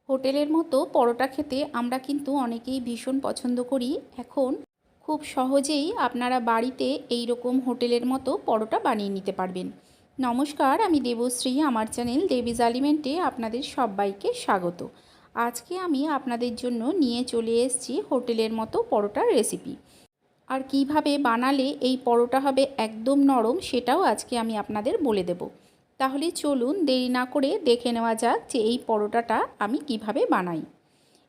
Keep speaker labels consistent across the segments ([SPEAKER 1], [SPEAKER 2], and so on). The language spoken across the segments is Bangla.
[SPEAKER 1] হোটেলের মতো পরোটা খেতে আমরা কিন্তু অনেকেই ভীষণ পছন্দ করি। এখন খুব সহজেই আপনারা বাড়িতে এই রকম হোটেলের মতো পরোটা বানিয়ে নিতে পারবেন। নমস্কার, আমি দেবশ্রী। আমার চ্যানেল দেবিজ আলিমেন্টে আপনাদের সবাইকে স্বাগত। আজকে আমি আপনাদের জন্য নিয়ে চলে এসেছি হোটেলের মতো পরোটার রেসিপি। আর কিভাবে বানালে এই পরোটা হবে একদম নরম, সেটাও আজকে আমি আপনাদের বলে দেব। তাহলে চলুন দেরি না করে দেখে নেওয়া যাক যে এই পরোটাটা আমি কিভাবে বানাই।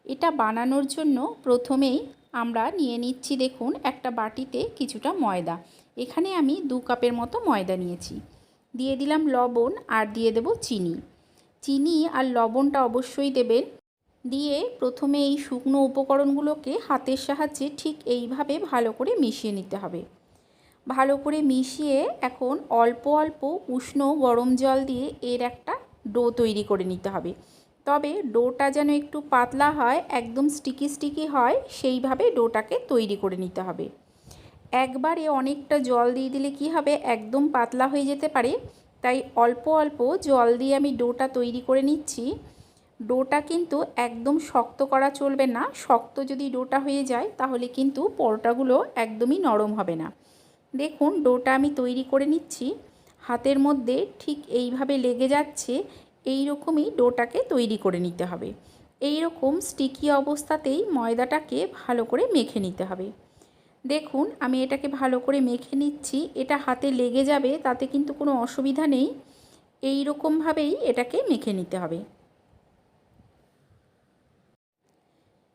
[SPEAKER 1] এটা বানানোর জন্য প্রথমেই আমরা নিয়ে নিচ্ছি, দেখুন, একটা বাটিতে কিছুটা ময়দা। এখানে আমি 2 কাপের মতো ময়দা নিয়েছি। দিয়ে দিলাম লবণ আর দিয়ে দেব চিনি। চিনি আর লবণটা অবশ্যই দেবেন। দিয়ে প্রথমে এই শুকনো উপকরণগুলোকে হাতের সাহায্যে ঠিক এইভাবে ভালো করে মিশিয়ে নিতে হবে। ভালো করে মিশিয়ে এখন অল্প অল্প উষ্ণ গরম জল দিয়ে এর একটা ডো তৈরি করে নিতে হবে। তবে ডোটা যেন একটু পাতলা হয়, একদম স্টিকি স্টিকি হয়, সেইভাবে ডোটাকে তৈরি করে নিতে হবে। একবারে অনেকটা জল দিয়ে দিলে কি হবে, একদম পাতলা হয়ে যেতে পারে। তাই অল্প অল্প জল দিয়ে আমি ডোটা তৈরি করে নিচ্ছি। ডোটা কিন্তু একদম শক্ত করা চলবে না। শক্ত যদি ডোটা হয়ে যায় তাহলে কিন্তু পরোটাগুলো একদমই নরম হবে না। দেখুন, ডোটা আমি তৈরি করে নিচ্ছি। হাতের মধ্যে ঠিক এইভাবে লেগে যাচ্ছে, এই রকমই ডোটাকে তৈরি করে নিতে হবে। এই রকম স্টিকি অবস্থাতেই ময়দাটাকে ভালো করে মেখে নিতে হবে। দেখুন, আমি এটাকে ভালো করে মেখে নিচ্ছি। এটা হাতে লেগে যাবে, তাতে কিন্তু কোনো অসুবিধা নেই। এই রকমভাবেই এটাকে মেখে নিতে হবে।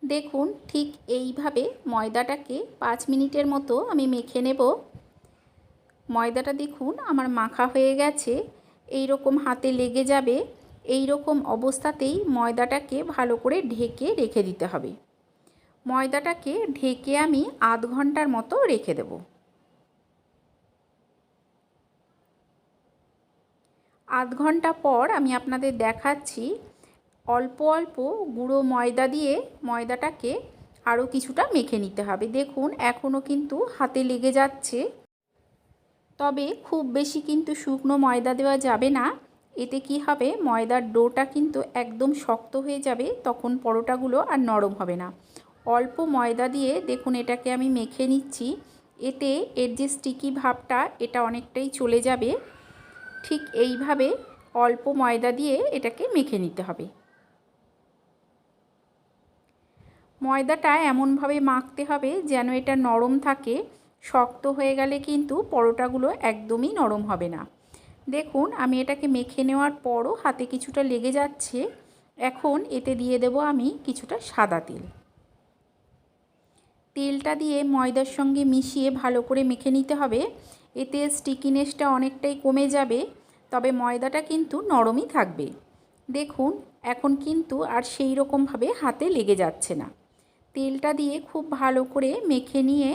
[SPEAKER 1] দেখুন, ঠিক এইভাবে ময়দাটাকে 5 মিনিটের মতো আমি মেখে নেব। ময়দাটা দেখুন আমার মাখা হয়ে গেছে। এই রকম হাতে লেগে যাবে, এই রকম অবস্থাতেই ময়দাটাকে ভালো করে ঢেকে রেখে দিতে হবে। ময়দাটাকে ঢেকে আমি আধ ঘন্টার মতো রেখে দেব। আধ ঘন্টা পর আমি আপনাদের দেখাচ্ছি। অল্প অল্প গুঁড়ো ময়দা দিয়ে ময়দাটাকে আরও কিছুটা মেখে নিতে হবে। দেখুন, এখনও কিন্তু হাতে লেগে যাচ্ছে। তবে খুব বেশি কিন্তু শুকনো ময়দা দেওয়া যাবে না। এতে কি হবে, ময়দার ডোটা কিন্তু একদম শক্ত হয়ে যাবে, তখন পরোটাগুলো আর নরম হবে না। অল্প ময়দা দিয়ে দেখুন এটাকে আমি মেখে নিচ্ছি। এতে এর যে স্টিকি ভাবটা, এটা অনেকটাই চলে যাবে। ঠিক এইভাবে অল্প ময়দা দিয়ে এটাকে মেখে নিতে হবে। ময়দাটা এমনভাবে মাখতে হবে যেন এটা নরম থাকে। শক্ত হয়ে গেলে কিন্তু পরোটাগুলো একদমই নরম হবে না। দেখুন, আমি এটাকে মেখে নেওয়ার পরও হাতে কিছুটা লেগে যাচ্ছে। এখন এতে দিয়ে দেব আমি কিছুটা সাদা তেল। তেলটা দিয়ে ময়দার সঙ্গে মিশিয়ে ভালো করে মেখে নিতে হবে। এতে স্টিকিনেসটা অনেকটাই কমে যাবে, তবে ময়দাটা কিন্তু নরমই থাকবে। দেখুন, এখন কিন্তু আর সেই রকমভাবে হাতে লেগে যাচ্ছে না। তেলটা দিয়ে খুব ভালো করে মেখে নিয়ে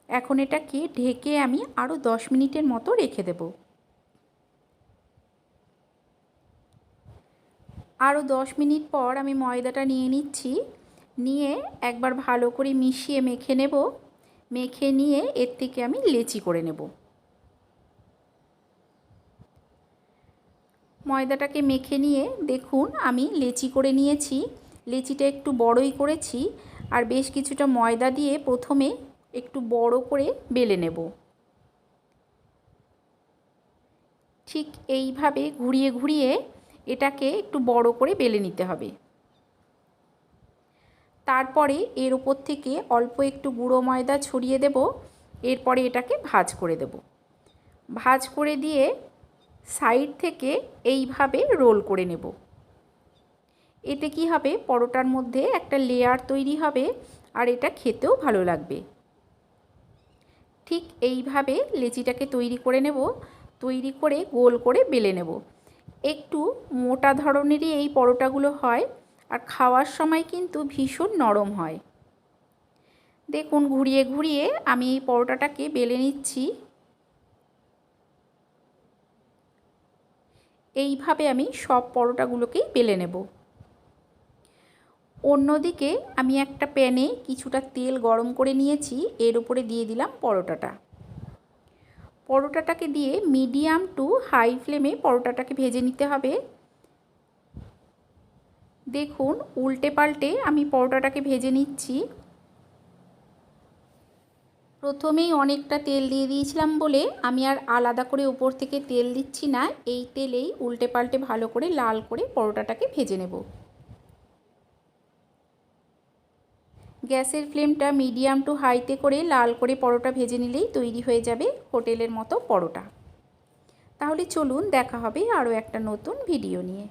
[SPEAKER 1] এখন এটাকে ঢেকে আমি আরও 10 মিনিটের মতো রেখে দেব। আরও 10 মিনিট পর আমি ময়দাটা নিয়ে নিচ্ছি। নিয়ে একবার ভালো করে মিশিয়ে মেখে নেব। মেখে নিয়ে এর থেকে আমি লেচি করে নেব। ময়দাটাকে মেখে নিয়ে দেখুন আমি লেচি করে নিয়েছি। লেচিটা একটু বড়ই করেছি। আর বেশ কিছুটা ময়দা দিয়ে প্রথমে একটু বড় করে বেলে নেব। ঠিক এইভাবে ঘুরিয়ে ঘুরিয়ে এটাকে একটু বড় করে বেলে নিতে হবে। তারপরে এর উপর থেকে অল্প একটু গুঁড়ো ময়দা ছড়িয়ে দেব। এরপরে এটাকে ভাঁজ করে দেব। ভাঁজ করে দিয়ে সাইড থেকে এইভাবে রোল করে নেব। এতে কি হবে, পরোটার মধ্যে একটা লেয়ার তৈরি হবে আর এটা খেতেও ভালো লাগবে। ঠিক এইভাবে লেচিটাকে তৈরি করে নেব। তৈরি করে গোল করে বেলে নেব। একটু মোটা ধরনেরই এই পরোটাগুলো হয়, আর খাওয়ার সময় কিন্তু ভীষণ নরম হয়। দেখুন, ঘুরিয়ে ঘুরিয়ে আমি এই পরোটাটাকে বেলে নিচ্ছি। এইভাবে আমি সব পরোটাগুলোকেই বেলে নেব। অন্যদিকে আমি একটা প্যানে কিছুটা তেল গরম করে নিয়েছি। এর উপরে দিয়ে দিলাম পরোটাটা। পরোটাটাকে দিয়ে মিডিয়াম টু হাই ফ্লেমে পরোটাটাকে ভেজে নিতে হবে। দেখুন উল্টে পাল্টে আমি পরোটাটাকে ভেজে নিচ্ছি। প্রথমেই অনেকটা তেল দিয়ে দিয়েছিলাম বলে আমি আর আলাদা করে উপর থেকে তেল দিচ্ছি না, এই তেলেই উল্টে পাল্টে ভালো করে লাল করে পরোটাটাকে ভেজে নেব। গ্যাসের ফ্লেমটা মিডিয়াম টু হাইতে করে লাল করে পরোটা ভেজে নিলেই তৈরি হয়ে যাবে হোটেলের মতো পরোটা। তাহলে চলুন দেখা হবে আরও একটা নতুন ভিডিও নিয়ে।